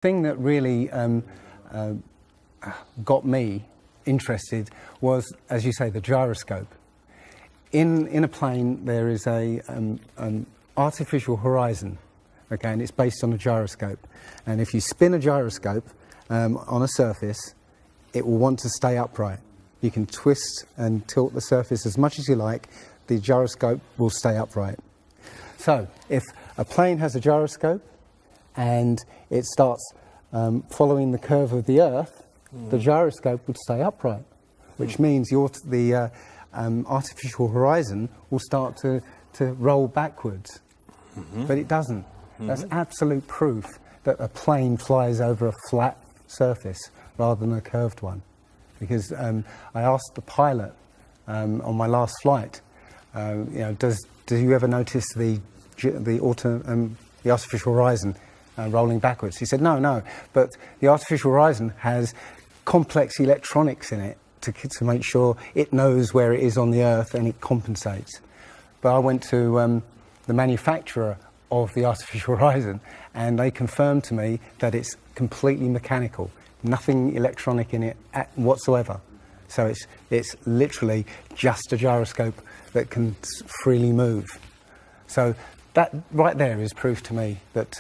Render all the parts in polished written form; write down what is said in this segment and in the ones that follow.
thing that really got me interested was, as you say, the gyroscope. In a plane there is an artificial horizon, okay, and it's based on a gyroscope. And if you spin a gyroscope on a surface, it will want to stay upright. You can twist and tilt the surface as much as you like, the gyroscope will stay upright. So if a plane has a gyroscope and it starts following the curve of the Earth, the gyroscope would stay upright, which means the artificial horizon will start to roll backwards. But it doesn't. That's absolute proof that a plane flies over a flat surface rather than a curved one. Because I asked the pilot on my last flight, do you ever notice the artificial horizon rolling backwards? He said, no, but the artificial horizon has complex electronics in it to make sure it knows where it is on the Earth and it compensates. But I went to the manufacturer of the artificial horizon and they confirmed to me that it's completely mechanical, nothing electronic in it whatsoever. So it's literally just a gyroscope that can freely move. So that right there is proof to me that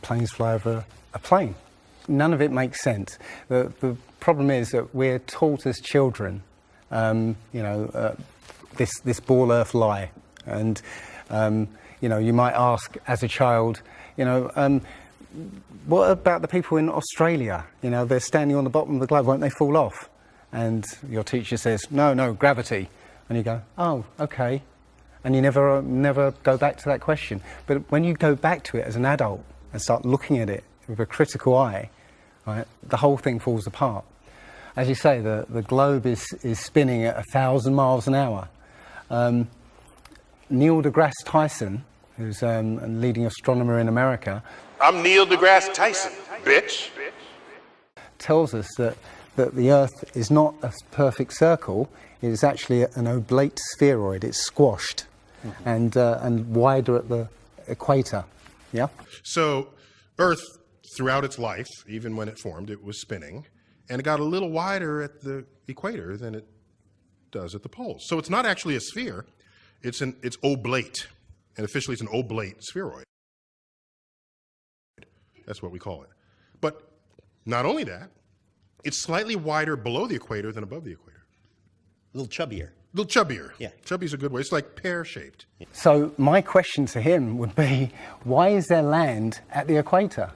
planes fly over a plane. None of it makes sense. The problem is that we're taught as children, this ball Earth lie, and you might ask as a child, what about the people in Australia? They're standing on the bottom of the globe, won't they fall off? And your teacher says, no, gravity. And you go, oh, okay. And you never go back to that question. But when you go back to it as an adult and start looking at it with a critical eye, right, the whole thing falls apart. As you say, the globe is spinning at 1,000 miles an hour. Neil deGrasse Tyson, who's a leading astronomer in America. I'm Neil deGrasse Tyson, bitch. Tells us that the Earth is not a perfect circle, it is actually an oblate spheroid, it's squashed and wider at the equator. Yeah? So Earth, throughout its life, even when it formed, it was spinning, and it got a little wider at the equator than it does at the poles. So it's not actually a sphere, it's oblate, and officially it's an oblate spheroid. That's what we call it. But not only that, it's slightly wider below the equator than above the equator. A little chubbier. A little chubbier. Yeah. Chubby's a good way. It's like pear-shaped. So my question to him would be, why is there land at the equator?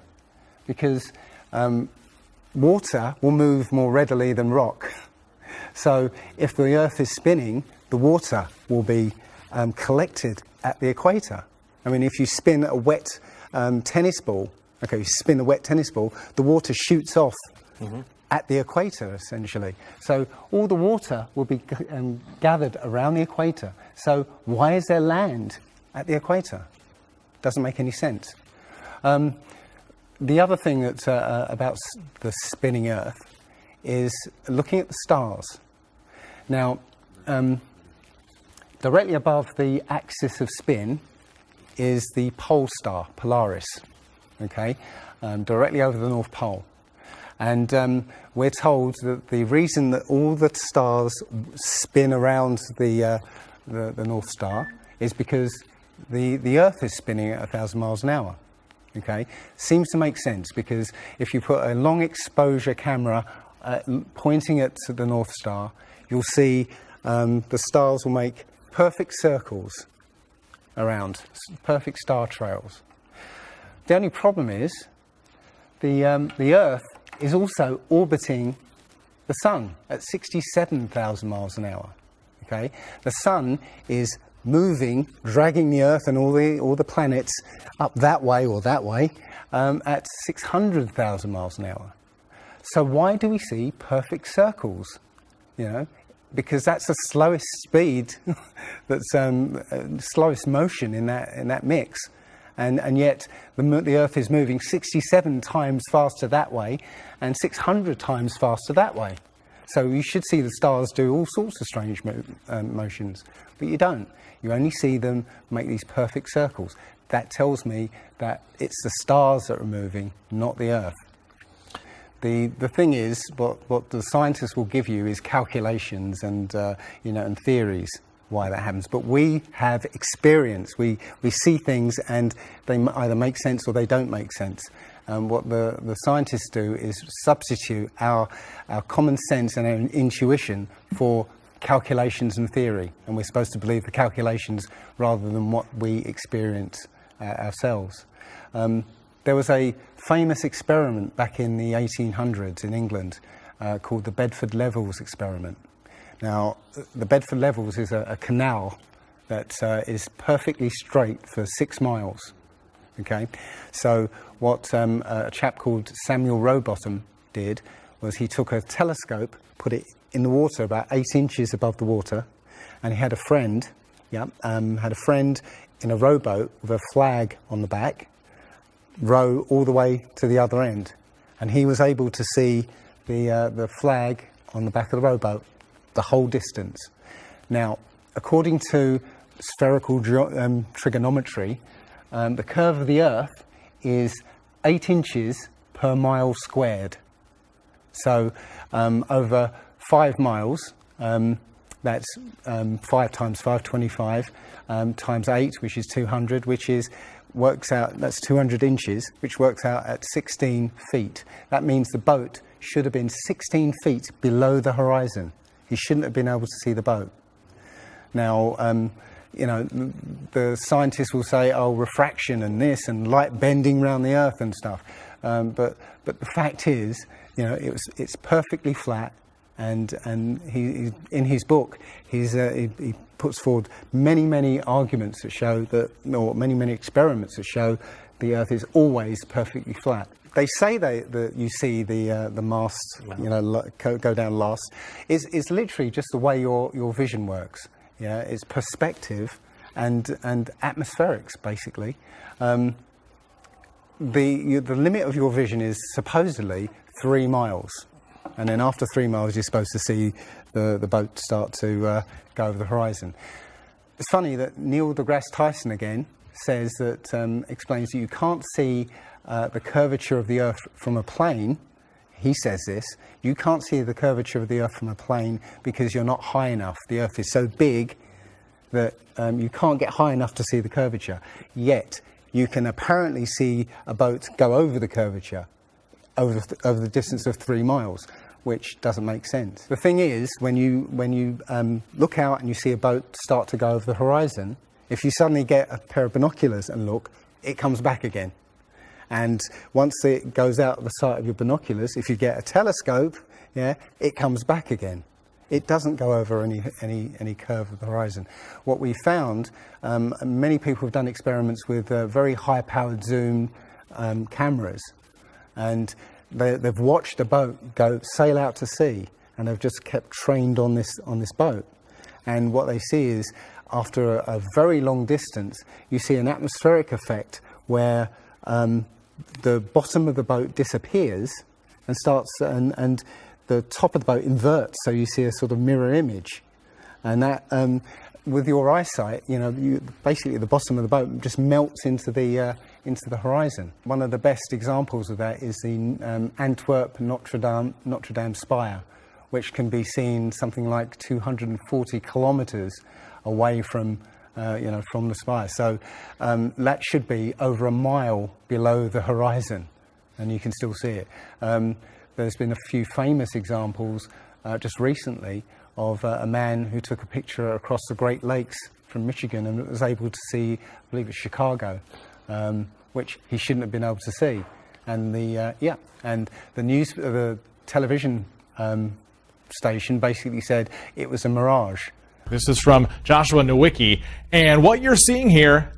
Because water will move more readily than rock. So if the Earth is spinning, the water will be collected at the equator. I mean, if you spin a wet tennis ball, the water shoots off at the equator, essentially. So all the water will be gathered around the equator. So why is there land at the equator? Doesn't make any sense. The other thing that's about the spinning Earth is looking at the stars. Now, directly above the axis of spin is the pole star, Polaris, okay, directly over the North Pole. And we're told that the reason that all the stars spin around the North Star is because the Earth is spinning at 1,000 miles an hour. Okay, seems to make sense because if you put a long exposure camera pointing at the North Star, you'll see the stars will make perfect circles around, perfect star trails. The only problem is the Earth is also orbiting the Sun at 67,000 miles an hour. Okay, the Sun is moving, dragging the Earth and all the planets up that way or that way at 600,000 miles an hour. So why do we see perfect circles? Because that's the slowest speed, that's slowest motion in that mix. And yet the Earth is moving 67 times faster that way and 600 times faster that way. So you should see the stars do all sorts of strange motions, but you don't. You only see them make these perfect circles. that tells me that it's the stars that are moving, not the Earth. The thing is, what the scientists will give you is calculations and and theories why that happens. But we have experience. We see things and they either make sense or they don't make sense. What the scientists do is substitute our common sense and our intuition for calculations and theory, and we're supposed to believe the calculations rather than what we experience ourselves. There was a famous experiment back in the 1800s in England called the Bedford Levels experiment. Now, the Bedford Levels is a canal that is perfectly straight for 6 miles. Okay, so what a chap called Samuel Rowbottom did was he took a telescope, put it in the water about 8 inches above the water, and he had a friend, in a rowboat with a flag on the back, row all the way to the other end, and he was able to see the flag on the back of the rowboat the whole distance. Now, according to spherical trigonometry, the curve of the Earth is 8 inches per mile squared. So over 5 miles, that's 5 times 5, 25, times 8, which is 200, that's 200 inches, which works out at 16 feet. That means the boat should have been 16 feet below the horizon. He shouldn't have been able to see the boat. Now, the scientists will say, oh, refraction and this and light bending around the Earth and stuff. But the fact is, it's perfectly flat. And he in his book, he puts forward many arguments that show that, or many experiments that show the Earth is always perfectly flat. They say that you see the mast, go down last. It's literally just the way your vision works. Yeah, it's perspective and atmospherics basically. The limit of your vision is supposedly 3 miles. And then after 3 miles, you're supposed to see the boat start to go over the horizon. It's funny that Neil deGrasse Tyson again says that, explains that you can't see the curvature of the Earth from a plane. He says this, you can't see the curvature of the Earth from a plane because you're not high enough. The Earth is so big that you can't get high enough to see the curvature. Yet, you can apparently see a boat go over the curvature over the distance of 3 miles, which doesn't make sense. The thing is, when you look out and you see a boat start to go over the horizon, if you suddenly get a pair of binoculars and look, it comes back again. And once it goes out the sight of your binoculars, if you get a telescope, it comes back again. It doesn't go over any curve of the horizon. What we found, many people have done experiments with very high-powered zoom cameras, and they've watched a boat sail out to sea, and they've just kept trained on this boat. And what they see is, after a very long distance, you see an atmospheric effect where the bottom of the boat disappears and and the top of the boat inverts, so you see a sort of mirror image. And that, with your eyesight, basically the bottom of the boat just melts into the horizon. One of the best examples of that is the Antwerp Notre Dame spire, which can be seen something like 240 kilometres away from the spire. So that should be over a mile below the horizon, and you can still see it. There's been a few famous examples just recently of a man who took a picture across the Great Lakes from Michigan and was able to see, I believe it's Chicago, which he shouldn't have been able to see. And the television station basically said it was a mirage. This is from Joshua Nowicki, and what you're seeing here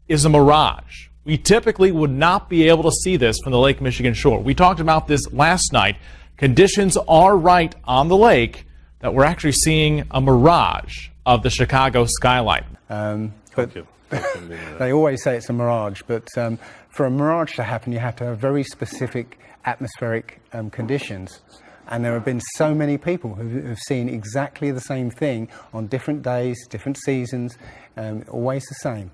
is a mirage. We typically would not be able to see this from the Lake Michigan shore. We talked about this last night. Conditions are right on the lake that we're actually seeing a mirage of the Chicago skyline. But they always say it's a mirage, but for a mirage to happen, you have to have very specific atmospheric conditions. And there have been so many people who have seen exactly the same thing on different days, different seasons, always the same.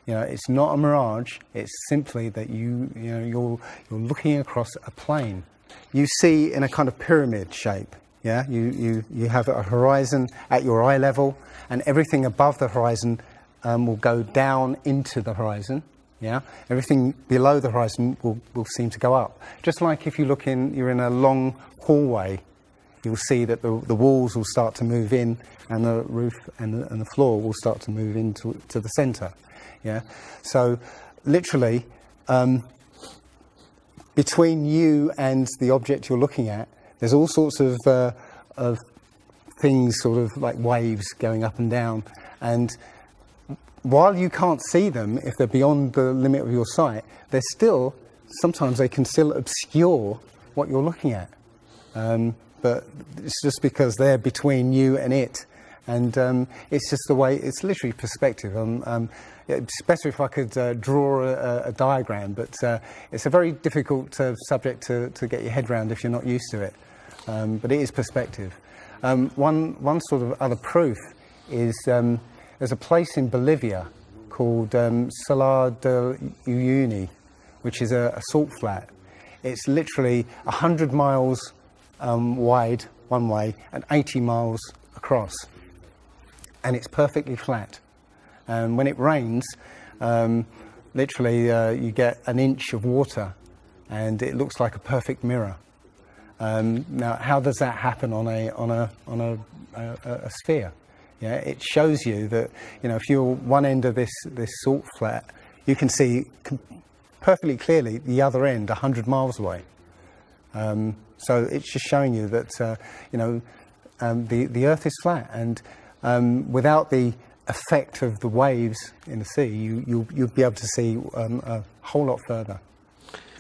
You know, it's not a mirage. It's simply that you're looking across a plane. You see in a kind of pyramid shape. Yeah, you have a horizon at your eye level, and everything above the horizon will go down into the horizon. Yeah, everything below the horizon will seem to go up. Just like if you're in a long hallway, you'll see that the walls will start to move in, and the roof and the floor will start to move into the center. Yeah, so literally between you and the object you're looking at, there's all sorts of things, sort of like waves going up and down, and while you can't see them, if they're beyond the limit of your sight, sometimes they can still obscure what you're looking at. But it's just because they're between you and it. And it's just the way, it's literally perspective. It's better if I could draw a diagram, but it's a very difficult subject to get your head around if you're not used to it. But it is perspective. One sort of other proof is there's a place in Bolivia called Salar de Uyuni, which is a salt flat. It's literally 100 miles wide one way and 80 miles across, and it's perfectly flat. And when it rains, literally you get an inch of water, and it looks like a perfect mirror. Now, how does that happen on a sphere? Yeah, it shows you that, you know, if you're one end of this salt flat, you can see perfectly clearly the other end 100 miles away. So it's just showing you that the Earth is flat, and without the effect of the waves in the sea, you'll be able to see a whole lot further.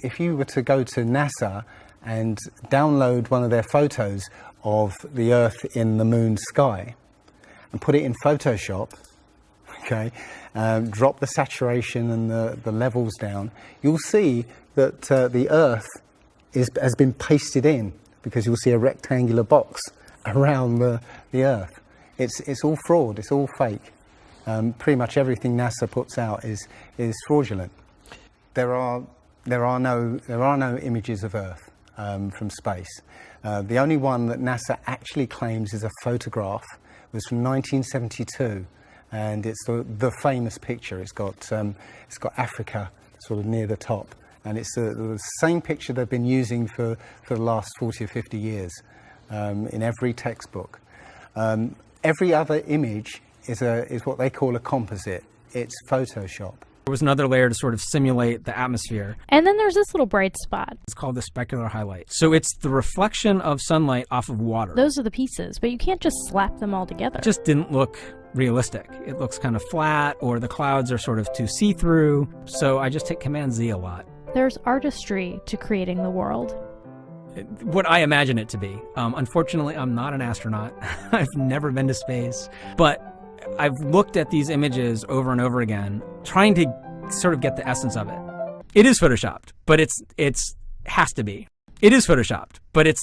If you were to go to NASA and download one of their photos of the Earth in the moon's sky and put it in Photoshop, okay, drop the saturation and the levels down, you'll see that the Earth has been pasted in, because you'll see a rectangular box around the Earth. It's all fraud, it's all fake. Pretty much everything NASA puts out is fraudulent. There are no images of Earth from space. The only one that NASA actually claims is a photograph was from 1972, and it's the famous picture. It's got Africa sort of near the top, and it's the same picture they've been using for the last 40 or 50 years in every textbook. Every image image is what they call a composite. It's Photoshop. There was another layer to sort of simulate the atmosphere. And then there's this little bright spot. It's called the specular highlight. So it's the reflection of sunlight off of water. Those are the pieces, but you can't just slap them all together. It just didn't look realistic. It looks kind of flat, or the clouds are sort of too see-through. So I just hit Command-Z a lot. There's artistry to creating the world. What I imagine it to be. Unfortunately, I'm not an astronaut. I've never been to space. But I've looked at these images over and over again, trying to sort of get the essence of it. It is photoshopped, but it's has to be. It is photoshopped, but it's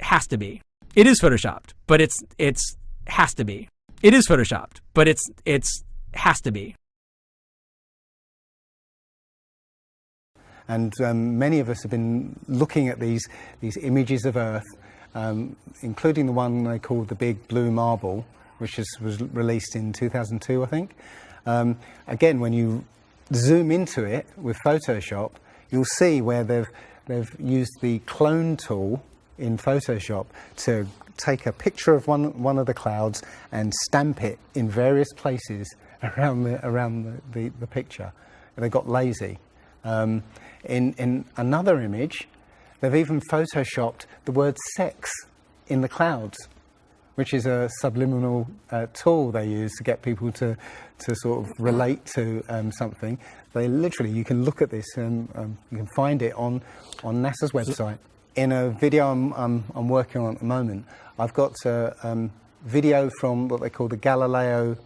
has to be. It is photoshopped, but it's has to be. It is photoshopped, but it's has to be. And many of us have been looking at these images of Earth, including the one they called the Big Blue Marble, which was released in 2002, I think. Again, when you zoom into it with Photoshop, you'll see where they've used the clone tool in Photoshop to take a picture of one of the clouds and stamp it in various places around the picture. And they got lazy. In another image, they've even photoshopped the word sex in the clouds, which is a subliminal tool they use to get people to sort of relate to something. They literally, you can look at this and you can find it on NASA's website. In a video I'm working on at the moment, I've got a video from what they call the Galileo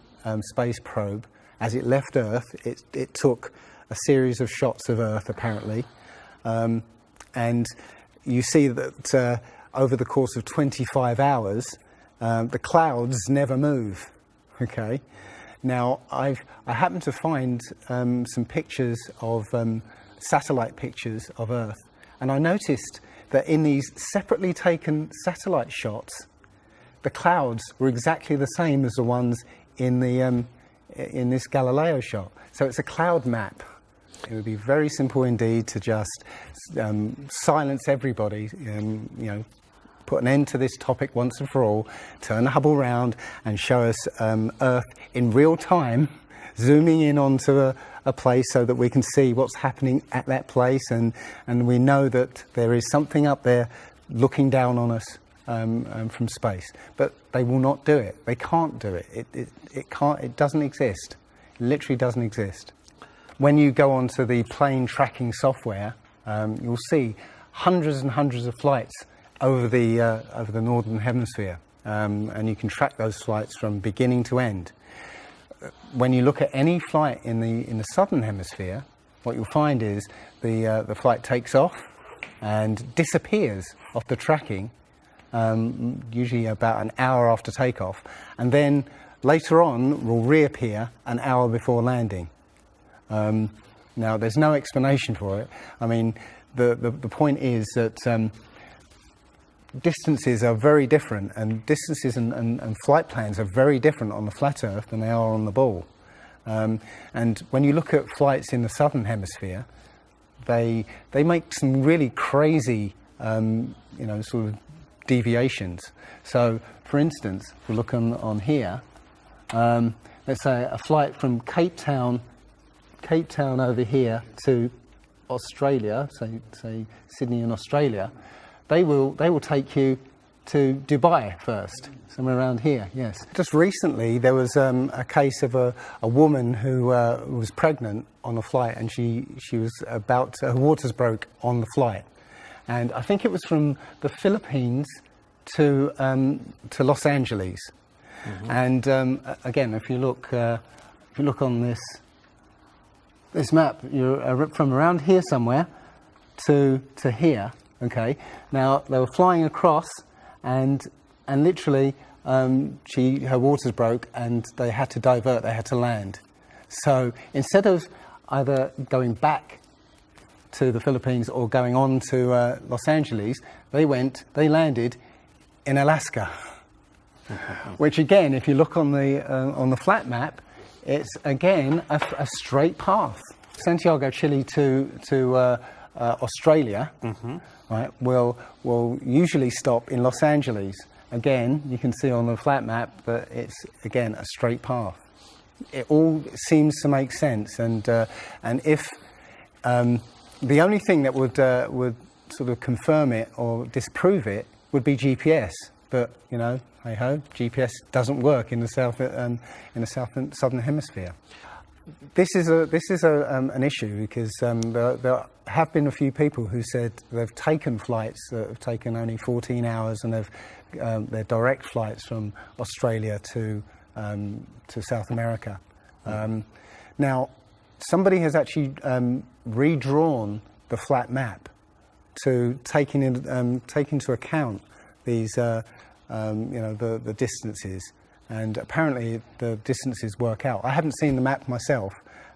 space probe. As it left Earth, it took a series of shots of Earth, apparently, and you see that over the course of 25 hours, the clouds never move. Okay, Now, I happened to find some pictures of satellite pictures of Earth, and I noticed that in these separately taken satellite shots, the clouds were exactly the same as the ones in the in this Galileo shot. So it's a cloud map. It would be very simple indeed to just silence everybody, put an end to this topic once and for all, turn the Hubble round and show us Earth in real time, zooming in onto a place so that we can see what's happening at that place, and we know that there is something up there looking down on us from space. But they will not do it. They can't do it. It can't. It doesn't exist. It literally doesn't exist. When you go onto the plane tracking software, you'll see hundreds and hundreds of flights over the northern hemisphere, and you can track those flights from beginning to end. When you look at any flight in the southern hemisphere, what you'll find is the flight takes off and disappears off the tracking, usually about an hour after takeoff, and then later on will reappear an hour before landing. Now, there's no explanation for it. I mean, the point is that distances are very different, and distances and flight plans are very different on the flat Earth than they are on the ball. And when you look at flights in the southern hemisphere, they make some really crazy, sort of deviations. So, for instance, if we look on here, let's say a flight from Cape Town over here to Australia, say Sydney in Australia, they will take you to Dubai first, somewhere around here. Yes. Just recently there was a case of a woman who was pregnant on a flight, and she was about her waters broke on the flight, and I think it was from the Philippines to Los Angeles. Mm-hmm. And again, if you look on this map, you're from around here somewhere to here. Okay. Now they were flying across, and literally her waters broke, and they had to divert. They had to land. So instead of either going back to the Philippines or going on to Los Angeles, they landed in Alaska. Which again, if you look on the flat map, it's again a straight path. Santiago, Chile to Australia, mm-hmm. right? Will usually stop in Los Angeles. Again, you can see on the flat map that it's again a straight path. It all seems to make sense, and if the only thing that would sort of confirm it or disprove it would be GPS, but hey ho, GPS doesn't work in the southern hemisphere. This is an issue because there have been a few people who said they've taken flights that have taken only 14 hours, and they're direct flights from Australia to South America. Now, somebody has actually redrawn the flat map to take into account these the distances, and apparently the distances work out. I haven't seen the map myself,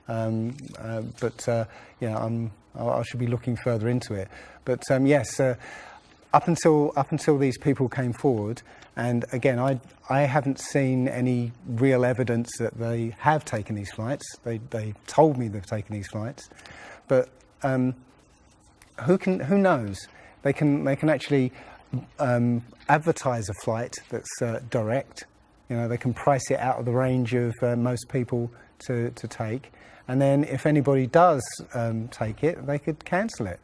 but I should be looking further into it. But yes, up until these people came forward, and again, I haven't seen any real evidence that they have taken these flights. They told me they've taken these flights, but who knows? They can actually advertise a flight that's direct. They can price it out of the range of most people to take, and then if anybody does take it, they could cancel it.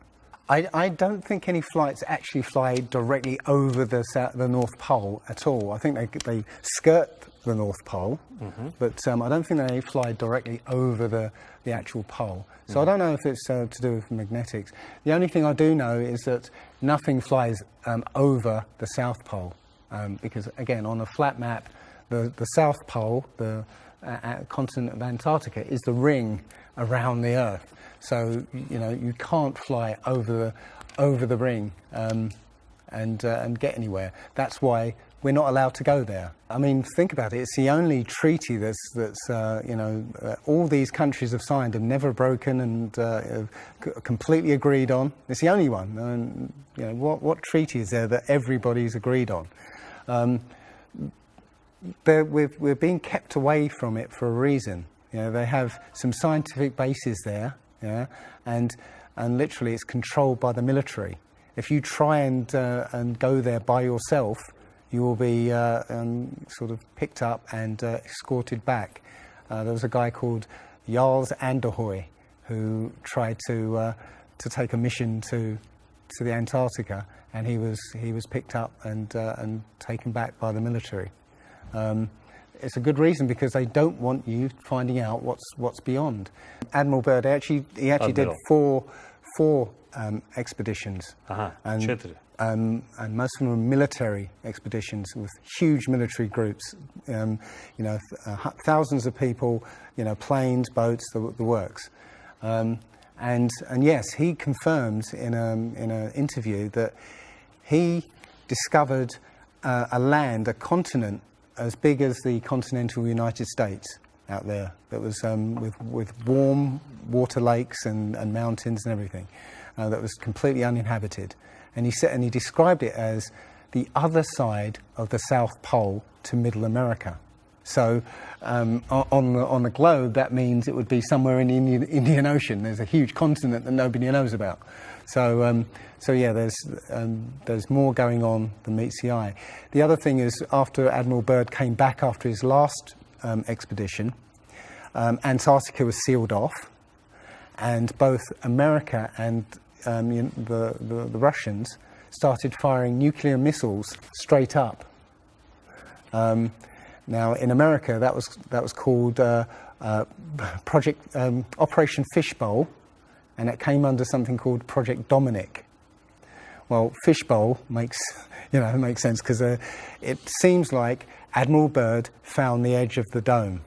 I don't think any flights actually fly directly over the North Pole at all. I think they skirt the North Pole, mm-hmm. but I don't think they fly directly over the actual pole. So I don't know if it's to do with magnetics. The only thing I do know is that nothing flies over the South Pole, because again, on a flat map, the South Pole, the continent of Antarctica, is the ring around the Earth. So you can't fly over the ring and get anywhere. That's why we're not allowed to go there. I mean, think about it. It's the only treaty that's all these countries have signed and never broken and completely agreed on. It's the only one. And, what treaty is there that everybody's agreed on? We're being kept away from it for a reason. They have some scientific bases there, and literally it's controlled by the military. If you try and go there by yourself, you will be sort of picked up and escorted back. There was a guy called Jarls Anderhoy who tried to take a mission to the Antarctica, and he was picked up and taken back by the military. It's a good reason, because they don't want you finding out what's beyond. Admiral Byrd he actually did four expeditions, and most of them were military expeditions with huge military groups. Thousands of people, planes, boats, the works. And yes, he confirms in an interview that he discovered a continent as big as the continental United States out there, that was with warm water lakes and mountains and everything, that was completely uninhabited. And he described it as the other side of the South Pole to Middle America. So on the globe, that means it would be somewhere in the Indian Ocean. There's a huge continent that nobody knows about. So yeah, there's more going on than meets the eye. The other thing is, after Admiral Byrd came back after his last expedition, Antarctica was sealed off, and both America and the Russians started firing nuclear missiles straight up. Now, in America, that was called Operation Fishbowl, and it came under something called Project Dominic. Well, Fishbowl makes sense, because it seems like Admiral Byrd found the edge of the dome,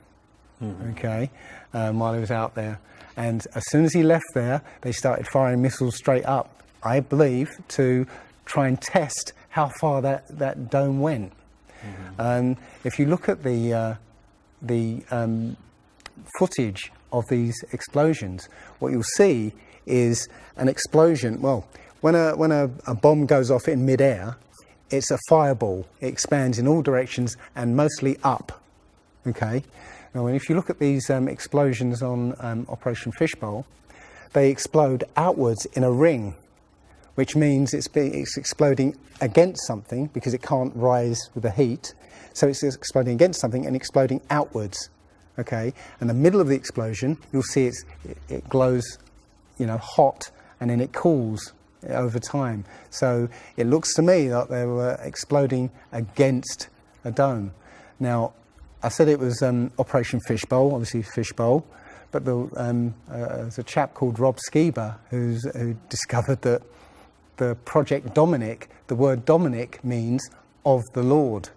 while he was out there. And as soon as he left there, they started firing missiles straight up, I believe, to try and test how far that dome went. If you look at the footage of these explosions, what you'll see is an explosion. Well, when a bomb goes off in midair, it's a fireball. It expands in all directions and mostly up. Okay. Now, if you look at these explosions on Operation Fishbowl, they explode outwards in a ring, which means it's exploding against something, because it can't rise with the heat. So it's exploding against something and exploding outwards. Okay, and the middle of the explosion, you'll see it glows, hot, and then it cools over time. So it looks to me like they were exploding against a dome. Now, I said it was Operation Fishbowl, obviously Fishbowl, but there's a chap called Rob Skiba who discovered that the Project Dominic, the word Dominic means of the Lord,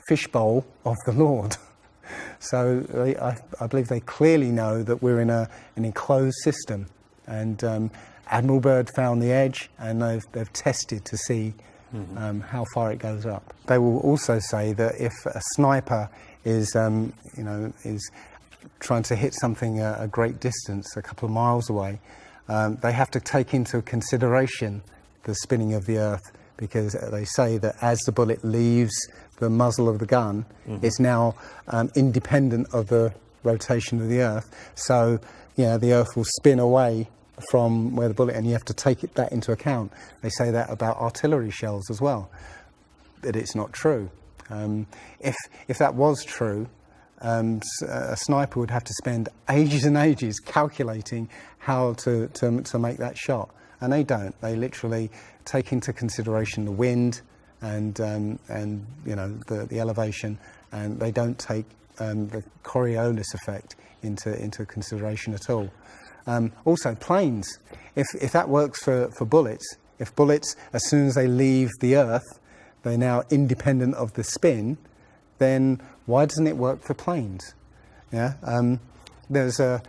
Fishbowl of the Lord. So I believe they clearly know that we're in an enclosed system, and Admiral Byrd found the edge, and they've tested to see how far it goes up. They will also say that if a sniper is trying to hit something a great distance, a couple of miles away, they have to take into consideration the spinning of the Earth, because they say that as the bullet leaves the muzzle of the gun, it's now independent of the rotation of the Earth. So, the Earth will spin away from where the bullet, and you have to take that into account. They say that about artillery shells as well, that it's not true. If that was true, a sniper would have to spend ages and ages calculating how to make that shot, and they don't. They literally take into consideration the wind and the elevation, and they don't take the Coriolis effect into consideration at all. Also, planes. If that works for bullets, if bullets, as soon as they leave the Earth, they're now independent of the spin, then why doesn't it work for planes? Yeah. There's a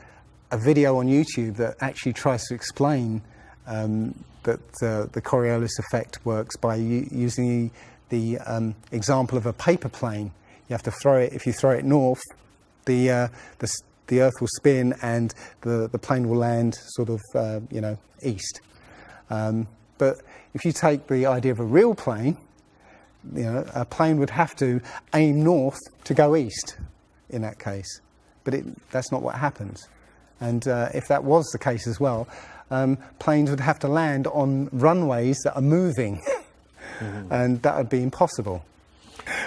video on YouTube that actually tries to explain that the Coriolis effect works by using the example of a paper plane. You have to throw it. If you throw it north, the Earth will spin and the plane will land sort of east. But if you take the idea of a real plane, a plane would have to aim north to go east in that case. But that's not what happens. And if that was the case as well, planes would have to land on runways that are moving. And that would be impossible.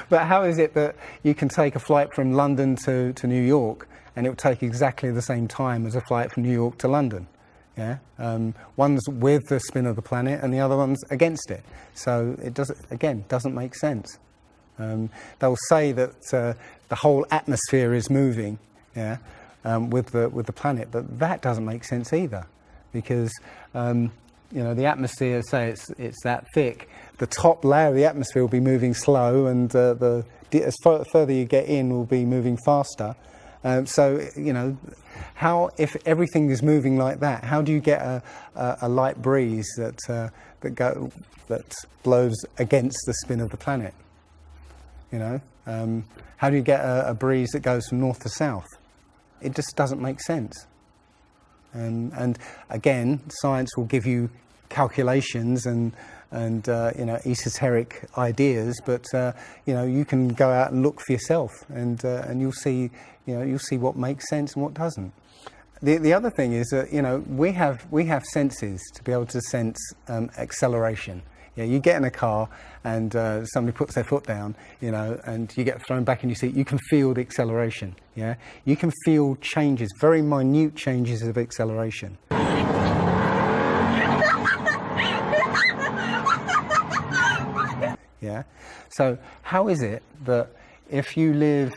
But how is it that you can take a flight from London to New York and it will take exactly the same time as a flight from New York to London? Yeah, one's with the spin of the planet and the other one's against it. So it doesn't make sense. They'll say that the whole atmosphere is moving, yeah, with the planet, but that doesn't make sense either, because the atmosphere, say it's that thick, the top layer of the atmosphere will be moving slow, and as further you get in, will be moving faster. How, if everything is moving like that, how do you get a light breeze that blows against the spin of the planet? How do you get a breeze that goes from north to south? It just doesn't make sense. And again, science will give you calculations and esoteric ideas, but you can go out and look for yourself, and you'll see what makes sense and what doesn't. The other thing is that we have senses to be able to sense acceleration. Yeah, you get in a car and somebody puts their foot down, and you get thrown back in your seat. You can feel the acceleration. Yeah, you can feel changes, very minute changes of acceleration. Yeah. So how is it that if you live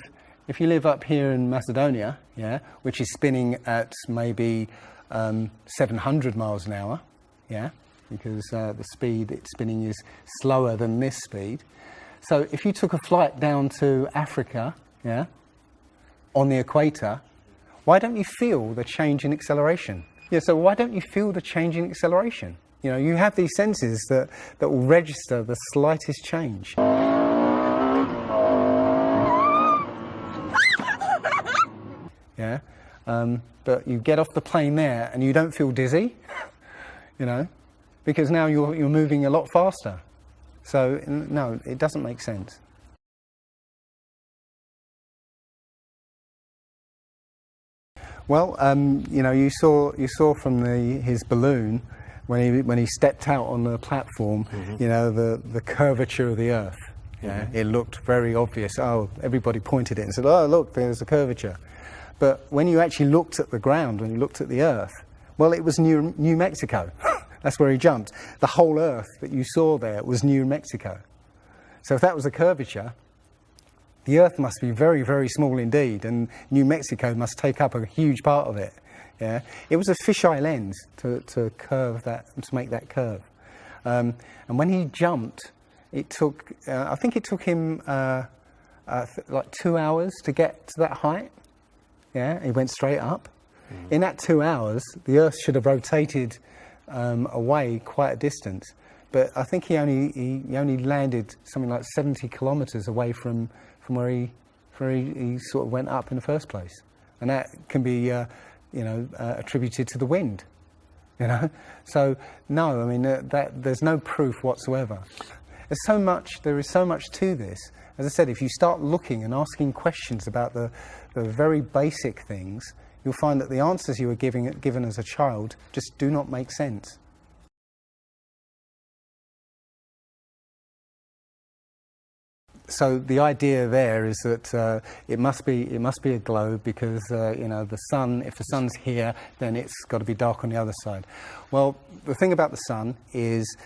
up here in Macedonia, yeah, which is spinning at maybe 700 miles an hour, yeah, because the speed it's spinning is slower than this speed. So if you took a flight down to Africa, yeah, on the equator, why don't you feel the change in acceleration? Yeah, so why don't you feel the change in acceleration? You have these senses that will register the slightest change. Yeah, but you get off the plane there and you don't feel dizzy, because now you're moving a lot faster. So no, it doesn't make sense. Well, you saw from his balloon when he stepped out on the platform, the curvature of the Earth. Yeah, it looked very obvious. Oh, everybody pointed it and said, "Oh, look, there's a curvature." But when you actually looked at the ground, when you looked at the Earth, well, it was New Mexico. That's where he jumped. The whole Earth that you saw there was New Mexico. So if that was a curvature, the Earth must be very, very small indeed, and New Mexico must take up a huge part of it. Yeah, it was a fisheye lens to curve that, to make that curve. And when he jumped, it took I think it took him like 2 hours to get to that height. Yeah, he went straight up. In that 2 hours, the Earth should have rotated away quite a distance, but I think he only landed something like 70 kilometers away from where he sort of went up in the first place, and that can be attributed to the wind. So no, I mean that there's no proof whatsoever. There is so much to this. As I said, if you start looking and asking questions about the very basic things, you'll find that the answers you were given as a child just do not make sense. So the idea there is that it must be a globe because the sun. If the sun's here, then it's got to be dark on the other side. Well, the thing about the sun is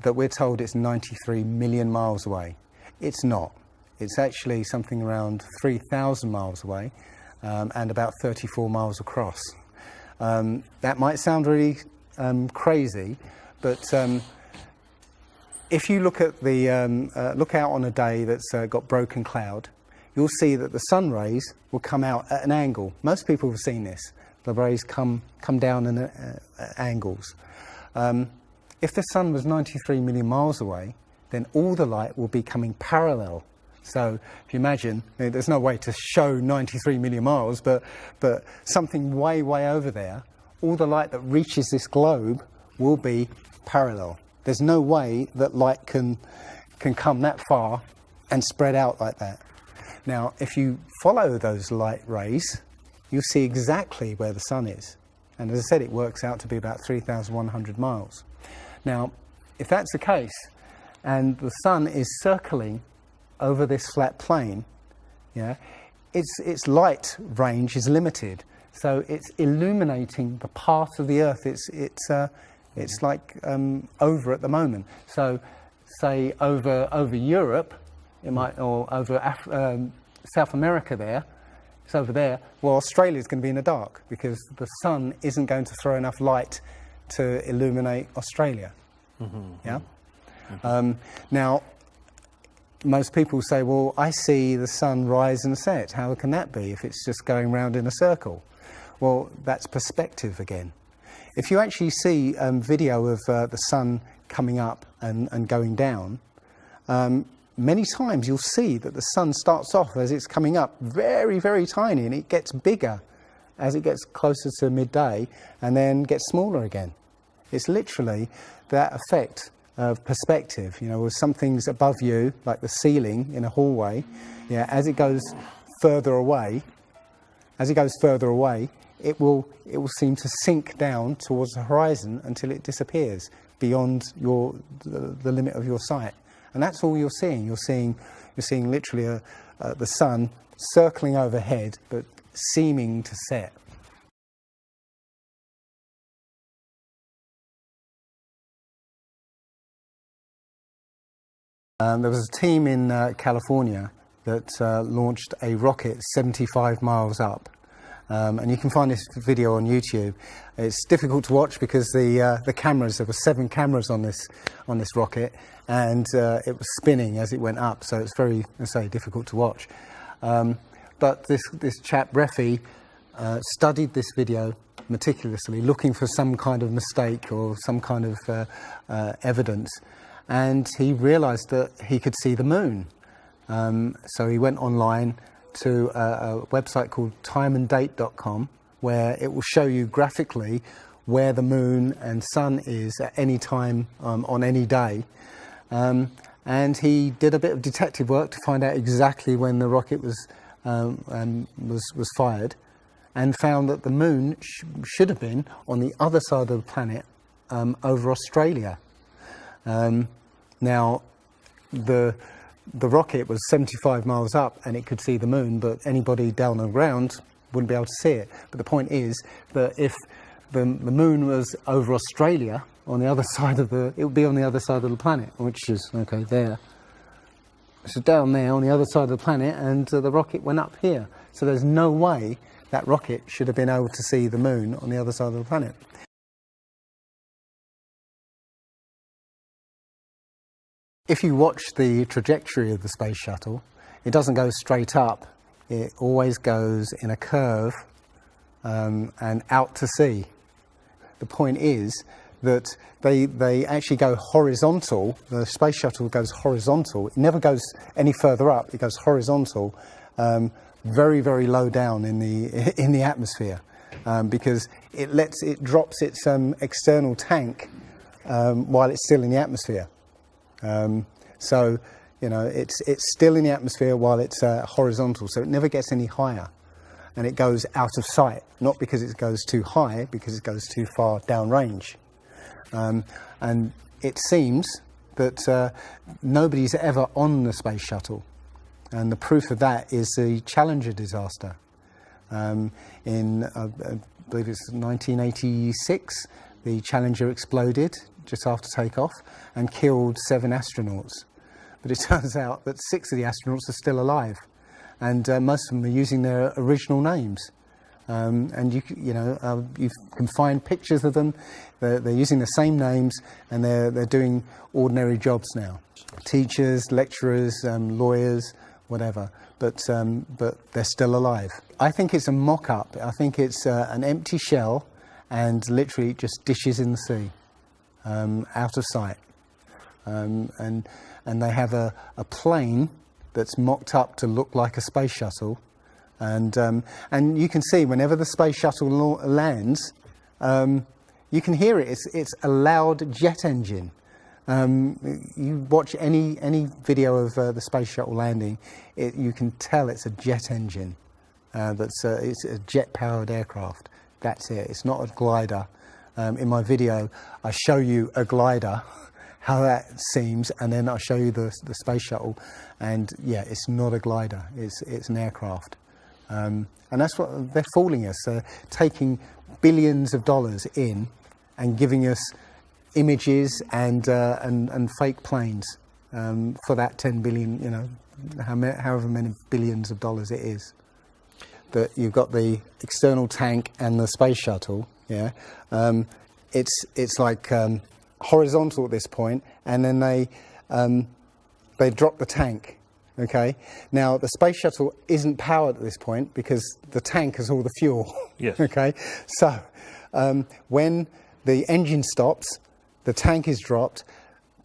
that we're told it's 93 million miles away. It's not. It's actually something around 3,000 miles away, and about 34 miles across. That might sound really crazy, but if you look at look out on a day that's got broken cloud, you'll see that the sun rays will come out at an angle. Most people have seen this. The rays come down at angles. If the sun was 93 million miles away, then all the light will be coming parallel. So if you imagine, there's no way to show 93 million miles, but something way, way over there, all the light that reaches this globe will be parallel. There's no way that light can come that far and spread out like that. Now, if you follow those light rays, you'll see exactly where the sun is. And as I said, it works out to be about 3,100 miles. Now, if that's the case, and the sun is circling over this flat plane, yeah, its light range is limited. So it's illuminating the part of the Earth it's like over at the moment. So, say over Europe, it might, or over South America there, it's over there. Well, Australia's going to be in the dark because the sun isn't going to throw enough light to illuminate Australia. Yeah. Now, most people say, well, I see the sun rise and set. How can that be if it's just going round in a circle? Well, that's perspective again. If you actually see video of the sun coming up and going down, many times you'll see that the sun starts off as it's coming up very, very tiny, and it gets bigger as it gets closer to midday and then gets smaller again. It's literally that effect of perspective, you know, with some things above you, like the ceiling in a hallway, yeah, as it goes further away, it will seem to sink down towards the horizon until it disappears beyond the limit of your sight. And that's all you're seeing. You're seeing literally the sun circling overhead, but seeming to set. There was a team in California that launched a rocket 75 miles up. And you can find this video on YouTube. It's difficult to watch because the cameras, there were 7 cameras on this rocket, and it was spinning as it went up, so it's very, I say, difficult to watch. But this chap, Refi, studied this video meticulously, looking for some kind of mistake or some kind of evidence, and he realized that he could see the moon. So he went online to a website called timeanddate.com, where it will show you graphically where the moon and sun is at any time on any day. And he did a bit of detective work to find out exactly when the rocket was fired, and found that the moon should have been on the other side of the planet, over Australia. Now, the rocket was 75 miles up and it could see the moon, but anybody down on the ground wouldn't be able to see it. But the point is that if the moon was over Australia, on the other side of it would be on the other side of the planet, which is, okay, there. So down there on the other side of the planet, and the rocket went up here. So there's no way that rocket should have been able to see the moon on the other side of the planet. If you watch the trajectory of the space shuttle, it doesn't go straight up. It always goes in a curve and out to sea. The point is that they actually go horizontal. The space shuttle goes horizontal. It never goes any further up. It goes horizontal, very, very low down in the atmosphere, because it drops its external tank while it's still in the atmosphere. So, you know, it's still in the atmosphere while it's horizontal, so it never gets any higher, and it goes out of sight, not because it goes too high, because it goes too far downrange. And it seems that nobody's ever on the space shuttle, and the proof of that is the Challenger disaster. In, I believe it's 1986, the Challenger exploded just after takeoff and killed 7 astronauts. But it turns out that 6 of the astronauts are still alive, and most of them are using their original names. And you can find pictures of them. They're using the same names, and they're doing ordinary jobs now. Teachers, lecturers, lawyers, whatever. But they're still alive. I think it's a mock-up. I think it's an empty shell, and literally just dishes in the sea, out of sight. and they have a plane that's mocked up to look like a space shuttle, and you can see whenever the space shuttle lands, you can hear it. It's a loud jet engine. You watch any video of the space shuttle landing, you can tell it's a jet engine. It's a jet-powered aircraft. That's it. It's not a glider. In my video, I show you a glider, how that seems, and then I show you the space shuttle, and yeah, it's not a glider. It's an aircraft, and that's what they're fooling us. They're taking billions of dollars in and giving us images and fake planes for that 10 billion, you know, however many billions of dollars it is. That you've got the external tank and the space shuttle. Yeah, it's like horizontal at this point, and then they drop the tank. Okay, now the space shuttle isn't powered at this point because the tank has all the fuel. Yes. Okay, so when the engine stops, the tank is dropped.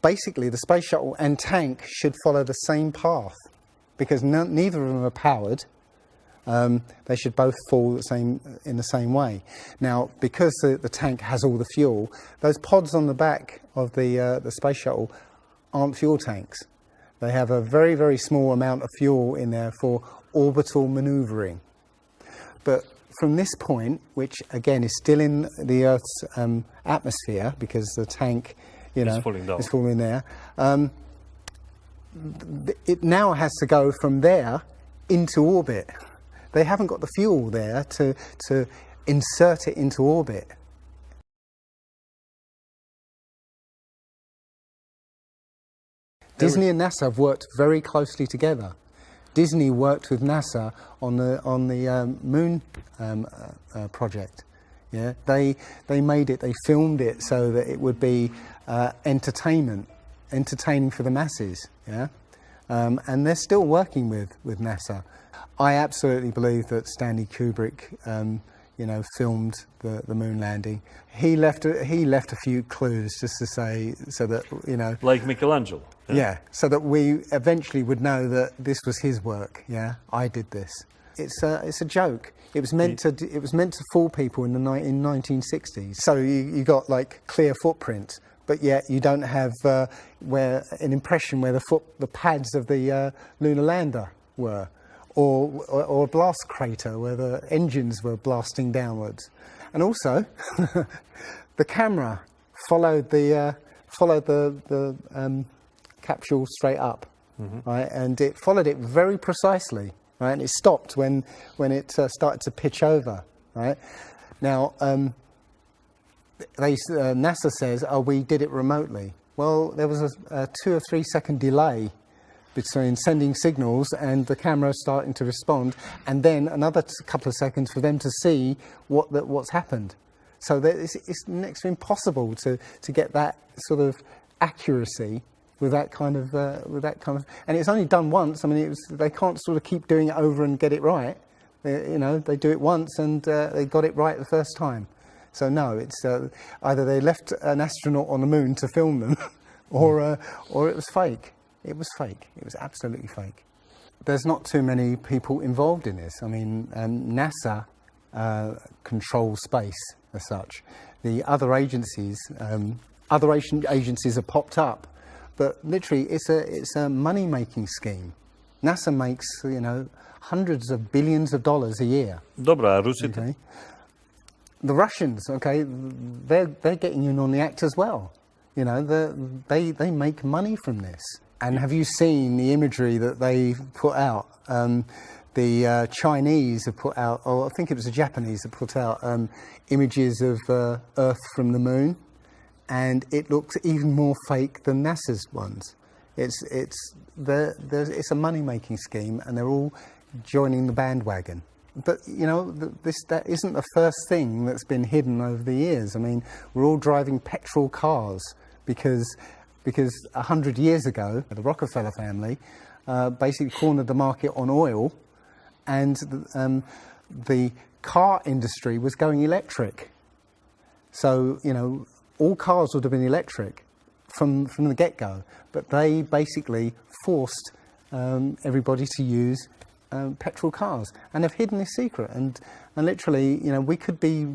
Basically, the space shuttle and tank should follow the same path because neither of them are powered. They should both fall in the same way. Now, because the tank has all the fuel, those pods on the back of the space shuttle aren't fuel tanks. They have a very, very small amount of fuel in there for orbital manoeuvring. But from this point, which again is still in the Earth's atmosphere, because the tank, you know, is falling there, it now has to go from there into orbit. They haven't got the fuel there to insert it into orbit. Disney and NASA have worked very closely together. Disney worked with NASA on the moon project. Yeah, they made it. They filmed it so that it would be entertaining for the masses. Yeah, and they're still working with NASA. I absolutely believe that Stanley Kubrick, you know, filmed the moon landing. He left a few clues just to say, so that, you know, like Michelangelo. Yeah, so that we eventually would know that this was his work. Yeah, I did this. It's a joke. It was meant to fool people in 1960s. So you got like clear footprints, but yet you don't have an impression where the pads of the lunar lander were. Or a blast crater where the engines were blasting downwards, and also the camera followed the capsule straight up, right, and it followed it very precisely, right, and it stopped when it started to pitch over, right. Now NASA says, oh, we did it remotely. Well, there was a 2 or 3 second delay between sending signals and the camera starting to respond, and then another couple of seconds for them to see what's happened. So it's next to impossible to get that sort of accuracy with that kind of and it's only done once. I mean, they can't sort of keep doing it over and get it right. They do it once and they got it right the first time. So no, it's either they left an astronaut on the moon to film them, or it was fake. It was fake. It was absolutely fake. There's not too many people involved in this. I mean, NASA controls space as such. The other agencies have popped up, but literally it's a money-making scheme. NASA makes, you know, hundreds of billions of dollars a year. Dobra, Rusy. Okay. The Russians, okay, they're getting in on the act as well. You know, they make money from this. And have you seen the imagery that they put out? The Chinese have put out, or I think it was the Japanese that put out images of Earth from the moon, and it looks even more fake than NASA's ones. It's a money-making scheme, and they're all joining the bandwagon. But you know, that isn't the first thing that's been hidden over the years. I mean, we're all driving petrol cars because 100 years ago, the Rockefeller family basically cornered the market on oil, and the car industry was going electric. So, you know, all cars would have been electric from the get-go, but they basically forced everybody to use petrol cars, and have hidden this secret. And literally, you know, we could be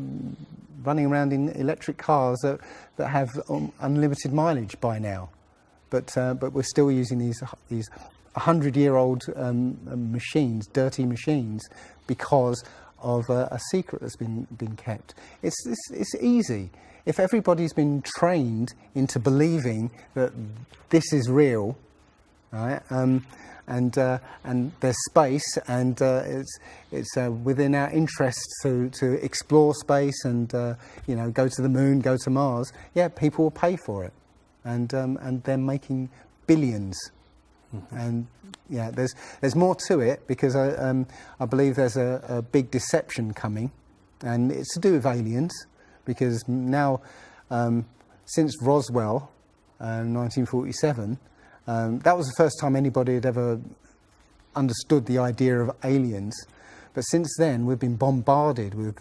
running around in electric cars that have unlimited mileage by now, but we're still using these 100-year-old machines, dirty machines, because of a secret that's been kept. It's easy. If everybody's been trained into believing that this is real, right, and there's space, and it's within our interest to explore space and you know, go to the moon, go to Mars, yeah, people will pay for it, and they're making billions. And yeah, there's more to it, because I believe there's a big deception coming, and it's to do with aliens, because now since Roswell, 1947, that was the first time anybody had ever understood the idea of aliens. But since then, we've been bombarded with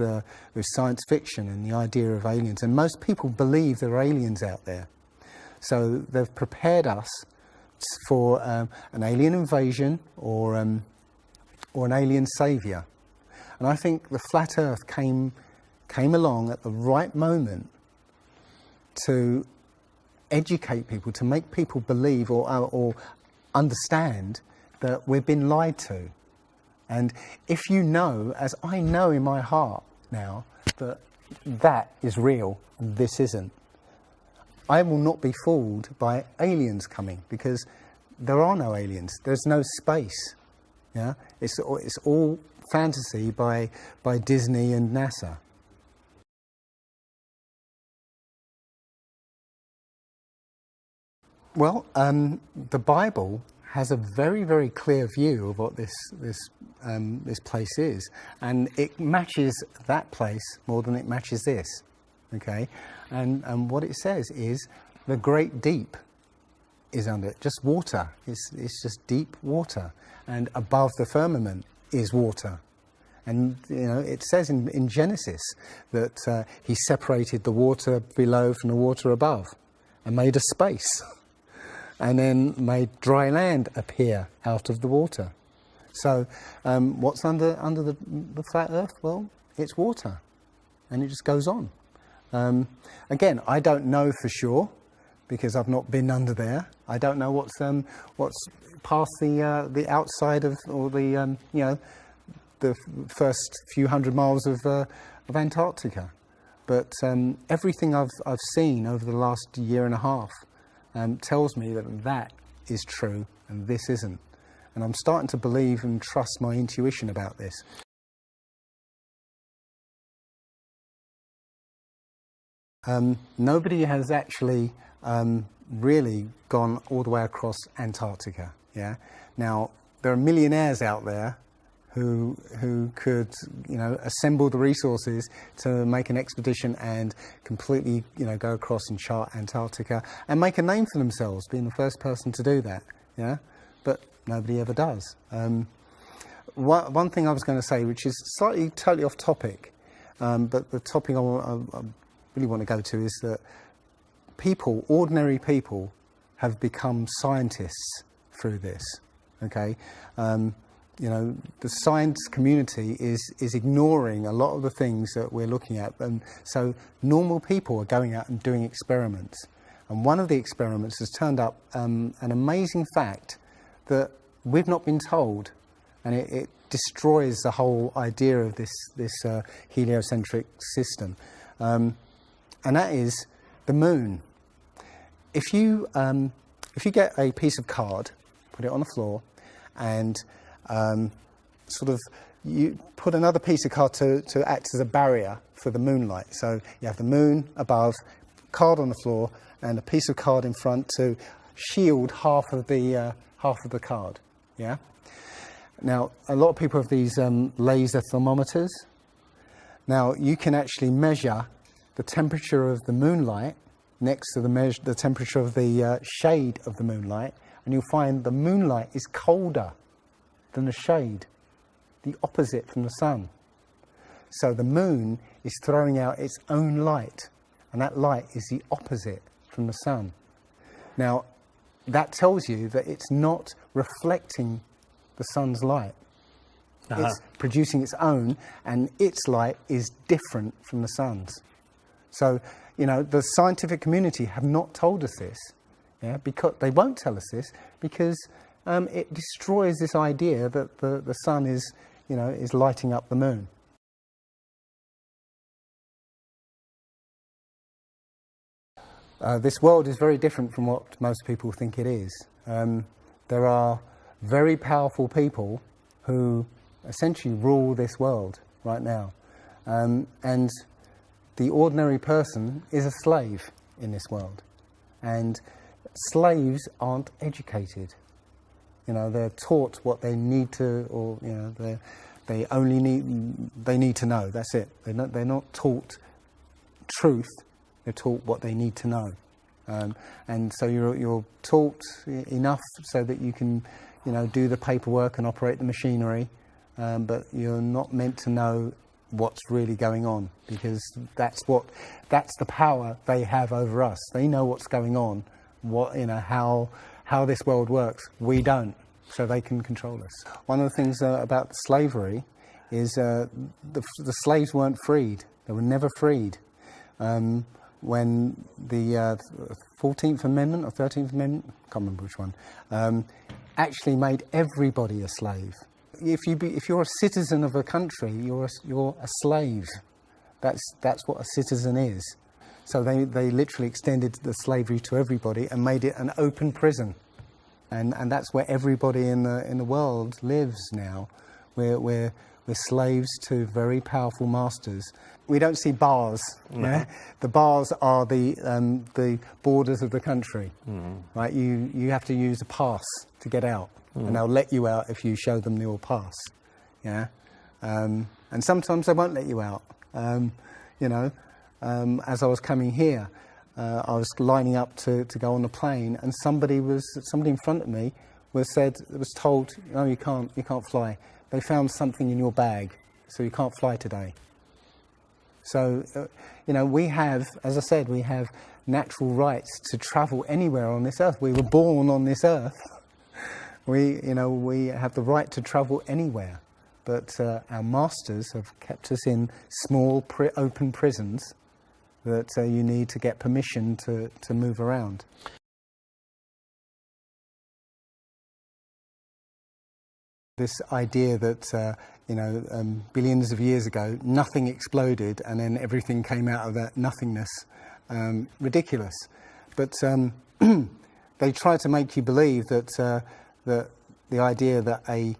science fiction and the idea of aliens, and most people believe there are aliens out there. So they've prepared us for an alien invasion or an alien saviour. And I think the flat Earth came along at the right moment to educate people, to make people believe or understand that we've been lied to. And if you know, as I know in my heart now, that is real and this isn't, I will not be fooled by aliens coming, because there are no aliens. There's no space. Yeah, it's all fantasy by Disney and NASA. Well, the Bible has a very, very clear view of what this place is, and it matches that place more than it matches this. Okay, and what it says is the great deep is under it, just water. It's just deep water, and above the firmament is water. And you know, it says in Genesis that he separated the water below from the water above, and made a space, and then made dry land appear out of the water. So what's under the flat Earth? Well, it's water, and it just goes on. Again, I don't know for sure, because I've not been under there. I don't know what's past the outside of, or the you know, the first few hundred miles of Antarctica. But everything I've seen over the last year and a half tells me that is true and this isn't. And I'm starting to believe and trust my intuition about this. Nobody has actually really gone all the way across Antarctica. Yeah. Now there are millionaires out there who could, you know, assemble the resources to make an expedition and completely, you know, go across and chart Antarctica and make a name for themselves, being the first person to do that. Yeah. But nobody ever does. One thing I was going to say, which is slightly totally off topic, but the topic I really want to go to is that people, ordinary people, have become scientists through this. Okay, you know, the science community is ignoring a lot of the things that we're looking at, and so normal people are going out and doing experiments. And one of the experiments has turned up an amazing fact that we've not been told, and it destroys the whole idea of this heliocentric system. And that is the moon. If you get a piece of card, put it on the floor, and sort of you put another piece of card to act as a barrier for the moonlight. So you have the moon above, card on the floor, and a piece of card in front to shield half of the card. Yeah. Now a lot of people have these laser thermometers. Now you can actually measure the temperature of the moonlight next to the temperature of the shade of the moonlight, and you'll find the moonlight is colder than the shade, the opposite from the sun. So the moon is throwing out its own light, and that light is the opposite from the sun. Now, that tells you that it's not reflecting the sun's light. It's producing its own, and its light is different from the sun's. So, you know, the scientific community have not told us this. Yeah, because they won't tell us this because it destroys this idea that the sun is, you know, is lighting up the moon. This world is very different from what most people think it is. There are very powerful people who essentially rule this world right now. And the ordinary person is a slave in this world. And slaves aren't educated. You know, they're taught what they need to, or, you know, they need to know. That's it. They're not taught truth. They're taught what they need to know. And so you're taught enough so that you can, you know, do the paperwork and operate the machinery, but you're not meant to know what's really going on, because that's the power they have over us. They know what's going on, how this world works. We don't, so they can control us. One of the things about slavery is the slaves weren't freed. They were never freed. When the 14th Amendment or 13th Amendment, I can't remember which one, actually made everybody a slave. If you're a citizen of a country, you're a slave. That's what a citizen is. So they literally extended the slavery to everybody and made it an open prison, and that's where everybody in the world lives now. We're slaves to very powerful masters. We don't see bars. No. Yeah? The bars are the borders of the country. Right? You have to use a pass to get out, and they'll let you out if you show them your pass. Yeah, and sometimes they won't let you out. You know, as I was coming here, I was lining up to go on the plane, and somebody in front of me was told, no, you can't fly. They found something in your bag, so you can't fly today. So, you know, we have, as I said, we have natural rights to travel anywhere on this earth. We were born on this earth. We have the right to travel anywhere. But our masters have kept us in small, open prisons that you need to get permission to move around. This idea that, billions of years ago, nothing exploded and then everything came out of that nothingness, ridiculous. But they try to make you believe that the idea that a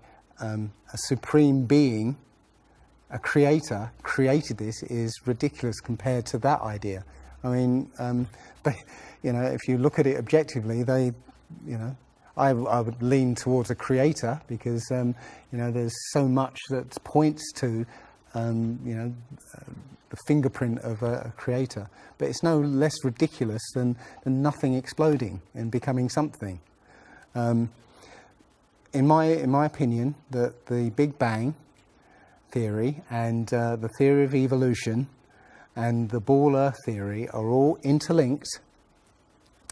supreme being, a creator, created this is ridiculous compared to that idea. I mean, if you look at it objectively, I would lean towards a creator because, there's so much that points to, the fingerprint of a creator. But it's no less ridiculous than nothing exploding and becoming something. In my opinion, the Big Bang theory and the theory of evolution and the ball Earth theory are all interlinked,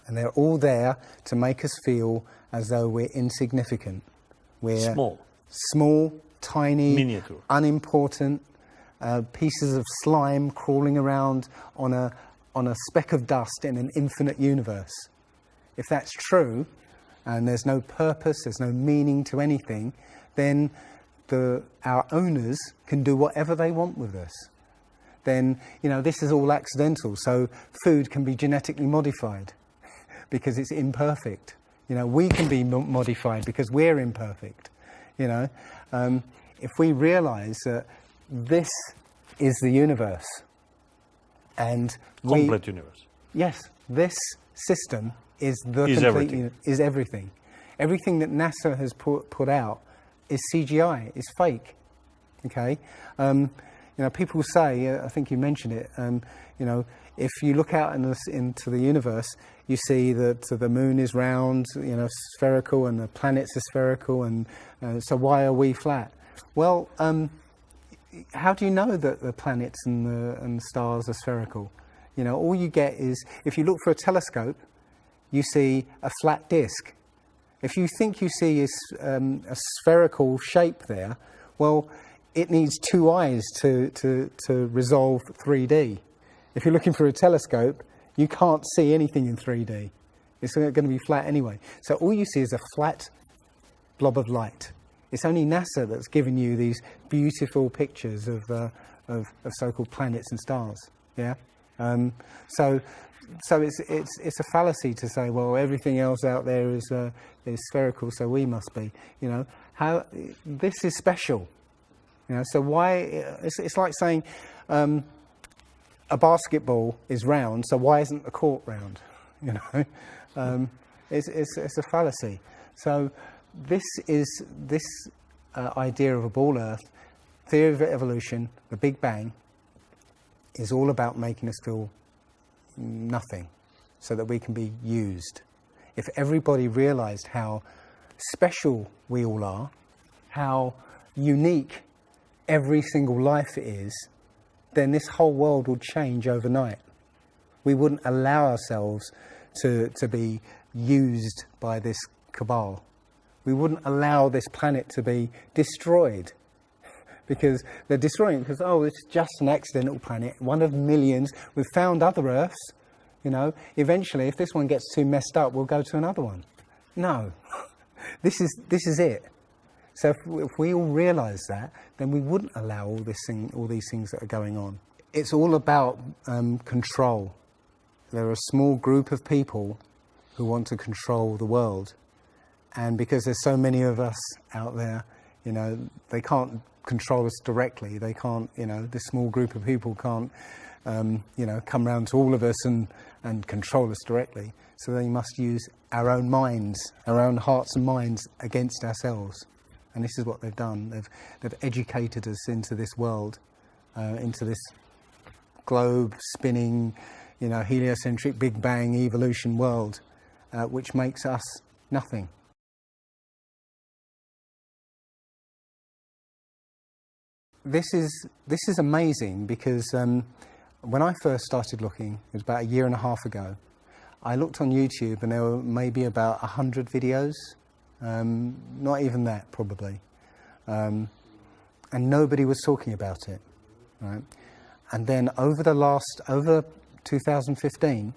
and they're all there to make us feel as though we're insignificant. We're small, tiny, miniature, unimportant pieces of slime crawling around on a speck of dust in an infinite universe. If that's true, and there's no purpose, there's no meaning to anything, then our owners can do whatever they want with us. Then, this is all accidental, so food can be genetically modified because it's imperfect. We can be modified because we're imperfect. If we realize that this is the universe, and complete universe. Yes, this system is everything. Everything that NASA has put out is CGI, is fake. Okay, people say, I think you mentioned it. If you look out into the universe, you see that the moon is round, spherical, and the planets are spherical, and so why are we flat? Well, how do you know that the planets and the stars are spherical? All you get is, if you look for a telescope, you see a flat disk. If you think you see a spherical shape there, well, it needs two eyes to resolve 3D. If you're looking through a telescope, you can't see anything in 3D. It's going to be flat anyway. So all you see is a flat blob of light. It's only NASA that's given you these beautiful pictures of so-called planets and stars. Yeah. So it's a fallacy to say, well, everything else out there is spherical, so we must be. You know, how this is special. You know, so why? It's like saying a basketball is round, so why isn't the court round? You know, it's a fallacy. So this idea of a ball Earth, theory of evolution, the Big Bang, is all about making us feel nothing, so that we can be used. If everybody realized how special we all are, how unique every single life is, then this whole world would change overnight. We wouldn't allow ourselves to be used by this cabal. We wouldn't allow this planet to be destroyed, because they're destroying it because, oh, it's just an accidental planet, one of millions. We've found other Earths, you know. Eventually, if this one gets too messed up, we'll go to another one. No, this is it. So if we all realise that, then we wouldn't allow all these things that are going on. It's all about control. There are a small group of people who want to control the world, and because there's so many of us out there, you know, they can't control us directly. They can't, you know, this small group of people can't, you know, come round to all of us and control us directly. So they must use our own minds, our own hearts and minds against ourselves. And this is what they've done. They've educated us into this world, into this globe spinning, you know, heliocentric Big Bang evolution world, which makes us nothing. This is amazing because when I first started looking, it was about 1.5 years ago, I looked on YouTube and there were maybe about 100 videos, not even that probably, and nobody was talking about it, right? And then over 2015,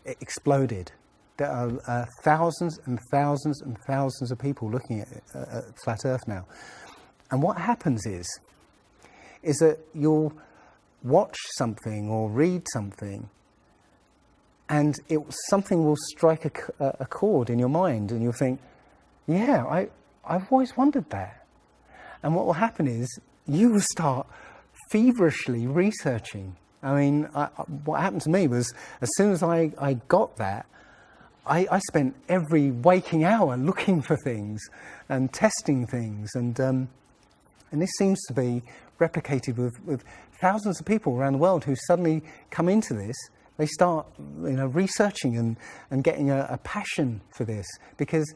it exploded. There are thousands and thousands and thousands of people looking at Flat Earth now. And what happens is that you'll watch something or read something, and something will strike a chord in your mind, and you'll think, yeah, I've always wondered that. And what will happen is you will start feverishly researching. I mean, what happened to me was, as soon as I got that, I spent every waking hour looking for things and testing things, and this seems to be replicated with thousands of people around the world who suddenly come into this. They start, you know, researching and getting a passion for this, because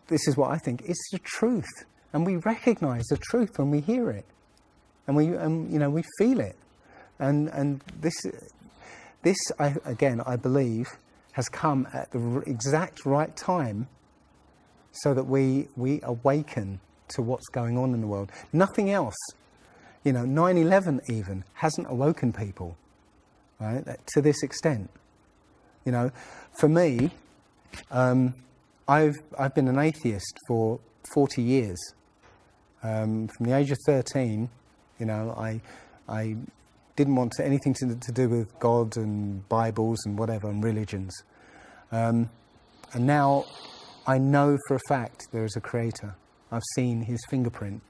this is what I think, it's the truth, and we recognise the truth when we hear it, and we feel it, and this I believe has come at the exact right time, so that we awaken to what's going on in the world. Nothing else, you know, 9/11 even hasn't awoken people, right, to this extent. You know, for me, I've been an atheist for 40 years. From the age of 13, you know, I didn't want anything to do with God and Bibles and whatever and religions. And now I know for a fact there is a creator. I've seen his fingerprint,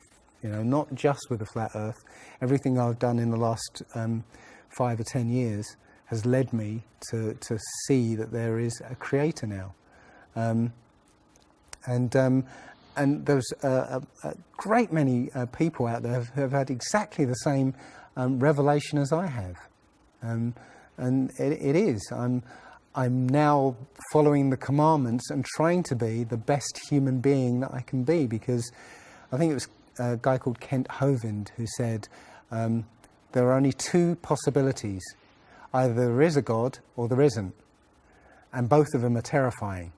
you know, not just with the Flat Earth. Everything I've done in the last 5 or 10 years has led me to see that there is a creator now. And there's a great many people out there who have had exactly the same revelation as I have. And it is. I'm now following the commandments and trying to be the best human being that I can be, because I think it was a guy called Kent Hovind who said there are only two possibilities. Either there is a God or there isn't. and both of them are terrifying.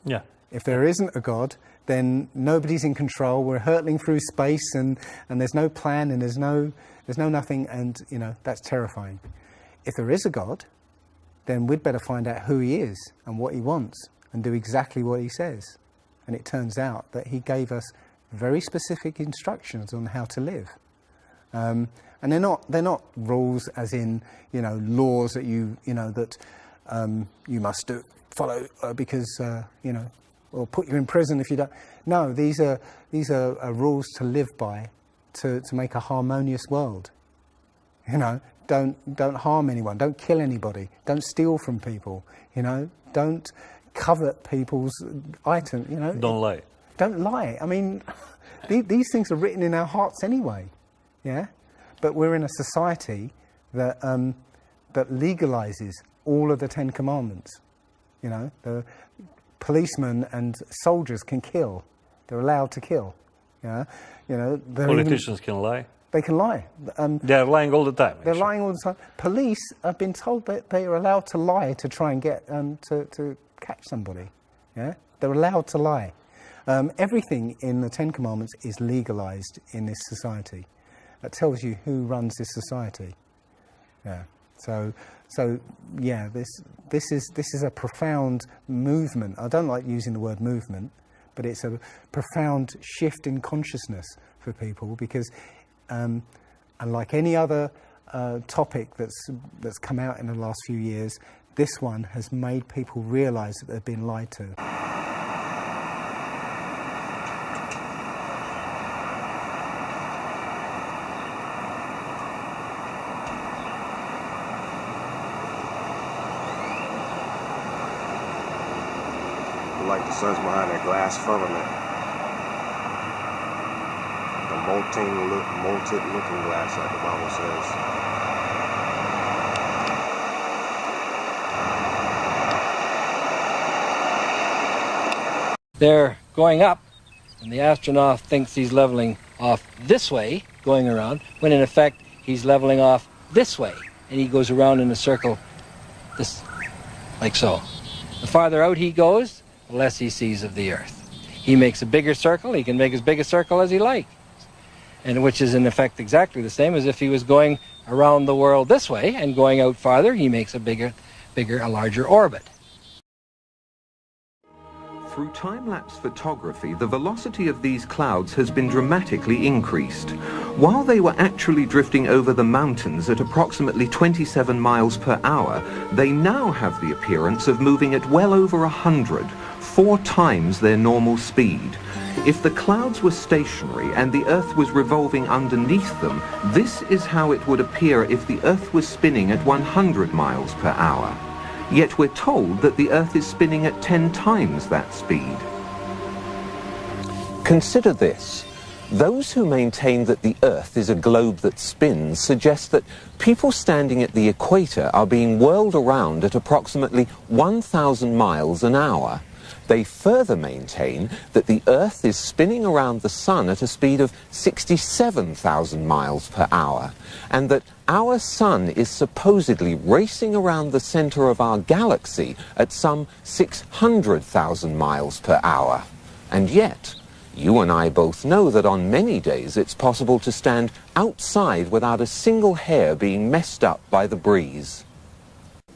Yeah. If there isn't a God, then nobody's in control. We're hurtling through space, and there's no plan, and there's no nothing, and you know, that's terrifying. If there is a God, then we'd better find out who he is and what he wants, and do exactly what he says. And it turns out that he gave us very specific instructions on how to live. And they're not rules as in, you know, laws that you must follow because you know, or put you in prison if you don't. No, these are rules to live by, to make a harmonious world. You know, don't harm anyone, don't kill anybody, don't steal from people. You know, don't covet people's items. You know, Don't lie. Don't lie. I mean, these things are written in our hearts anyway. Yeah, but we're in a society that that legalizes all of the 10 Commandments. You know, the policemen and soldiers can kill. They're allowed to kill. Yeah, you know. Politicians can lie. They can lie. They're lying all the time. They're lying all the time. Police have been told that they are allowed to lie to try and get to catch somebody. Yeah, they're allowed to lie. Everything in the 10 Commandments is legalized in this society. That tells you who runs this society. Yeah. So yeah, this is a profound movement. I don't like using the word movement, but it's a profound shift in consciousness for people, because unlike any other topic that's come out in the last few years, this one has made people realise that they've been lied to. Like the sun's behind that glass firmament. The molted looking glass, like the Bible says. They're going up, and the astronaut thinks he's leveling off this way, going around, when in effect he's leveling off this way, and he goes around in a circle, this, like so. The farther out he goes, the less he sees of the Earth. He makes a bigger circle, he can make as big a circle as he likes, and which is in effect exactly the same as if he was going around the world this way, and going out farther, he makes a larger orbit. Through time-lapse photography, the velocity of these clouds has been dramatically increased. While they were actually drifting over the mountains at approximately 27 miles per hour, they now have the appearance of moving at well over 100, 4 times their normal speed. If the clouds were stationary and the Earth was revolving underneath them, this is how it would appear if the Earth was spinning at 100 miles per hour. Yet we're told that the Earth is spinning at 10 times that speed. Consider this. Those who maintain that the Earth is a globe that spins suggest that people standing at the equator are being whirled around at approximately 1,000 miles an hour. They further maintain that the Earth is spinning around the Sun at a speed of 67,000 miles per hour, and that our Sun is supposedly racing around the center of our galaxy at some 600,000 miles per hour. And yet, you and I both know that on many days it's possible to stand outside without a single hair being messed up by the breeze.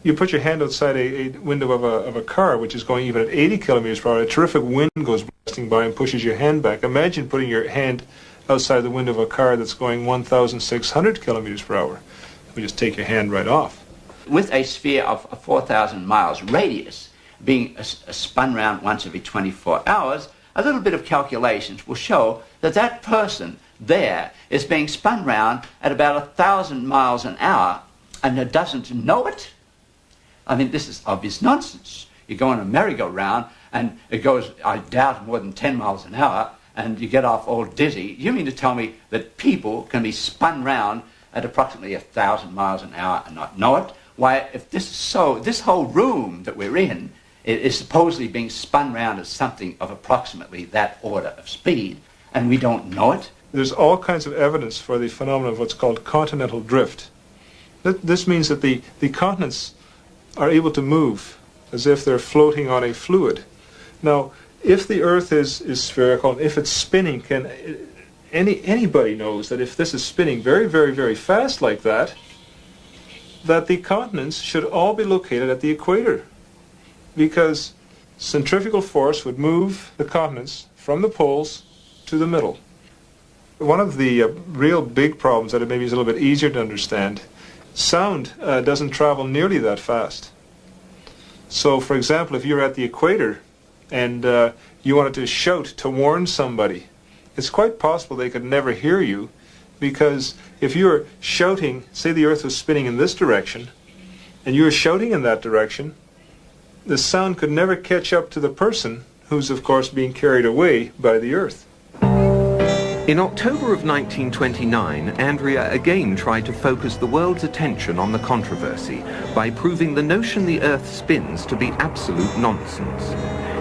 You put your hand outside a window of a car which is going even at 80 kilometers per hour, a terrific wind goes blasting by and pushes your hand back. Imagine putting your hand outside the window of a car that's going 1,600 kilometers per hour. We just take your hand right off. With a sphere of 4,000 miles radius being spun round once every 24 hours, a little bit of calculations will show that that person there is being spun round at about 1,000 miles an hour and doesn't know it. I mean, this is obvious nonsense. You go on a merry-go-round and it goes, I doubt, more than 10 miles an hour, and you get off all dizzy. You mean to tell me that people can be spun round at approximately 1,000 miles an hour and not know it? Why, if this is so, this whole room that we're in is supposedly being spun round at something of approximately that order of speed, and we don't know it. There's all kinds of evidence for the phenomenon of what's called continental drift. This means that the continents are able to move as if they're floating on a fluid. Now, if the Earth is spherical, and if it's spinning, anybody knows that if this is spinning very, very, very fast like that the continents should all be located at the equator, because centrifugal force would move the continents from the poles to the middle. One of the real big problems that maybe is a little bit easier to understand, sound doesn't travel nearly that fast. So, for example, if you're at the equator and you wanted to shout to warn somebody, it's quite possible they could never hear you, because if you were shouting, say the Earth was spinning in this direction, and you were shouting in that direction, the sound could never catch up to the person who's, of course, being carried away by the Earth. In October of 1929, Andrea again tried to focus the world's attention on the controversy by proving the notion the Earth spins to be absolute nonsense.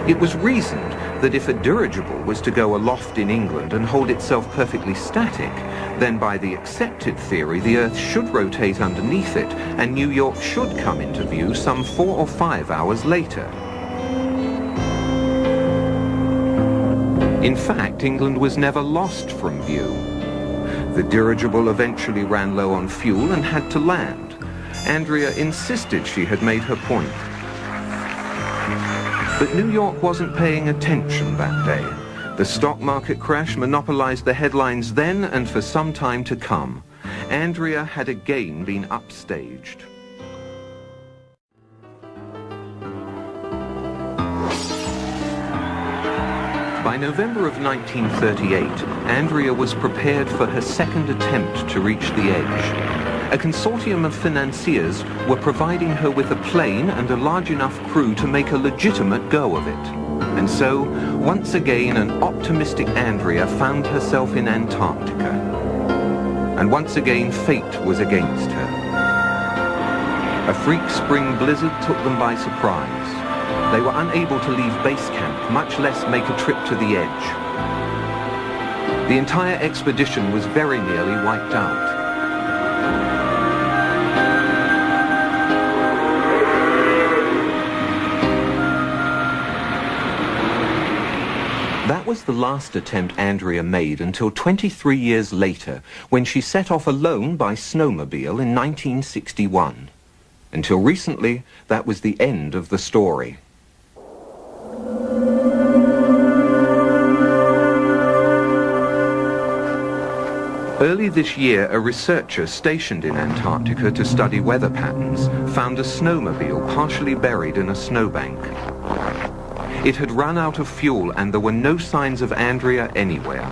It was reasoned that if a dirigible was to go aloft in England and hold itself perfectly static, then by the accepted theory the Earth should rotate underneath it and New York should come into view some 4 or 5 hours later. In fact, England was never lost from view. The dirigible eventually ran low on fuel and had to land. Andrea insisted she had made her point. But New York wasn't paying attention that day. The stock market crash monopolized the headlines then and for some time to come. Andrea had again been upstaged. By November of 1938, Andrea was prepared for her second attempt to reach the edge. A consortium of financiers were providing her with a plane and a large enough crew to make a legitimate go of it. And so, once again, an optimistic Andrea found herself in Antarctica. And once again, fate was against her. A freak spring blizzard took them by surprise. They were unable to leave base camp, much less make a trip to the edge. The entire expedition was very nearly wiped out. That was the last attempt Andrea made until 23 years later, when she set off alone by snowmobile in 1961. Until recently, that was the end of the story. Early this year, a researcher stationed in Antarctica to study weather patterns found a snowmobile partially buried in a snowbank. It had run out of fuel and there were no signs of Andrea anywhere.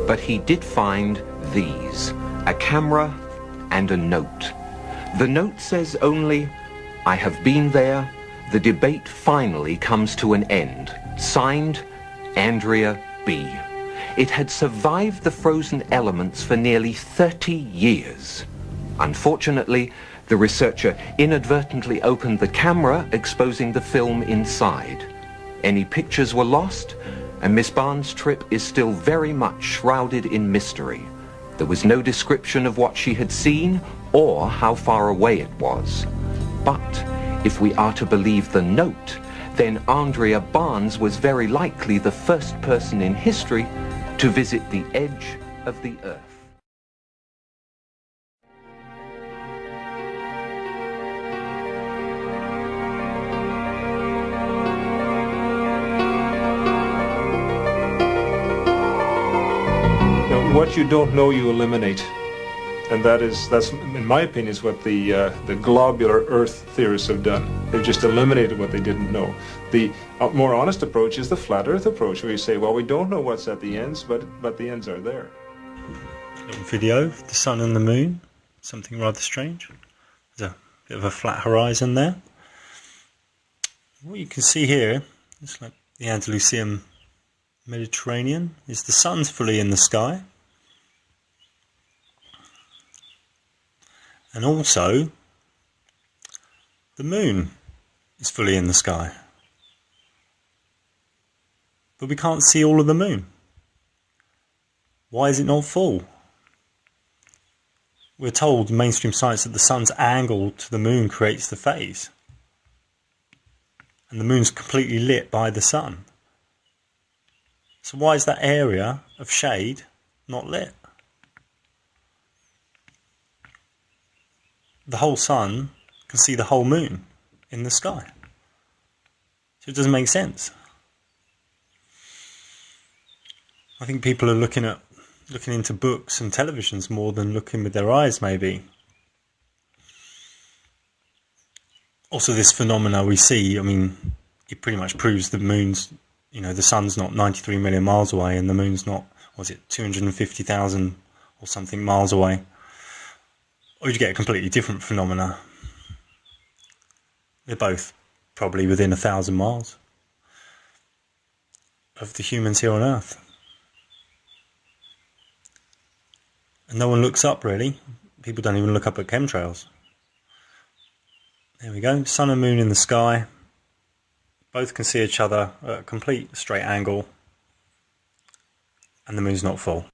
But he did find these, a camera and a note. The note says only, "I have been there. The debate finally comes to an end. Signed, Andrea B." It had survived the frozen elements for nearly 30 years. Unfortunately, the researcher inadvertently opened the camera, exposing the film inside. Any pictures were lost, and Miss Barnes' trip is still very much shrouded in mystery. There was no description of what she had seen or how far away it was. But if we are to believe the note, then Andrea Barnes was very likely the first person in history to visit the edge of the Earth. Now, what you don't know, you eliminate. And that's, in my opinion, is what the globular Earth theorists have done. They've just eliminated what they didn't know. The more honest approach is the flat Earth approach, where you say, well, we don't know what's at the ends, but the ends are there. Little video of the sun and the moon, something rather strange. There's a bit of a flat horizon there. What you can see here, it's like the Andalusian Mediterranean, is the sun's fully in the sky. And also, the moon is fully in the sky. But we can't see all of the moon. Why is it not full? We're told in mainstream science that the sun's angle to the moon creates the phase. and the moon's completely lit by the sun. So why is that area of shade not lit? The whole sun can see the whole moon in the sky. So it doesn't make sense. I think people are looking into books and televisions more than looking with their eyes, maybe. Also, this phenomena we see, I mean, it pretty much proves the moon's, the sun's not 93 million miles away and the moon's not, 250,000 or something miles away. Or you get a completely different phenomena. They're both probably within 1,000 miles of the humans here on Earth. And no one looks up, really. People don't even look up at chemtrails. There we go, sun and moon in the sky. Both can see each other at a complete straight angle. And the moon's not full.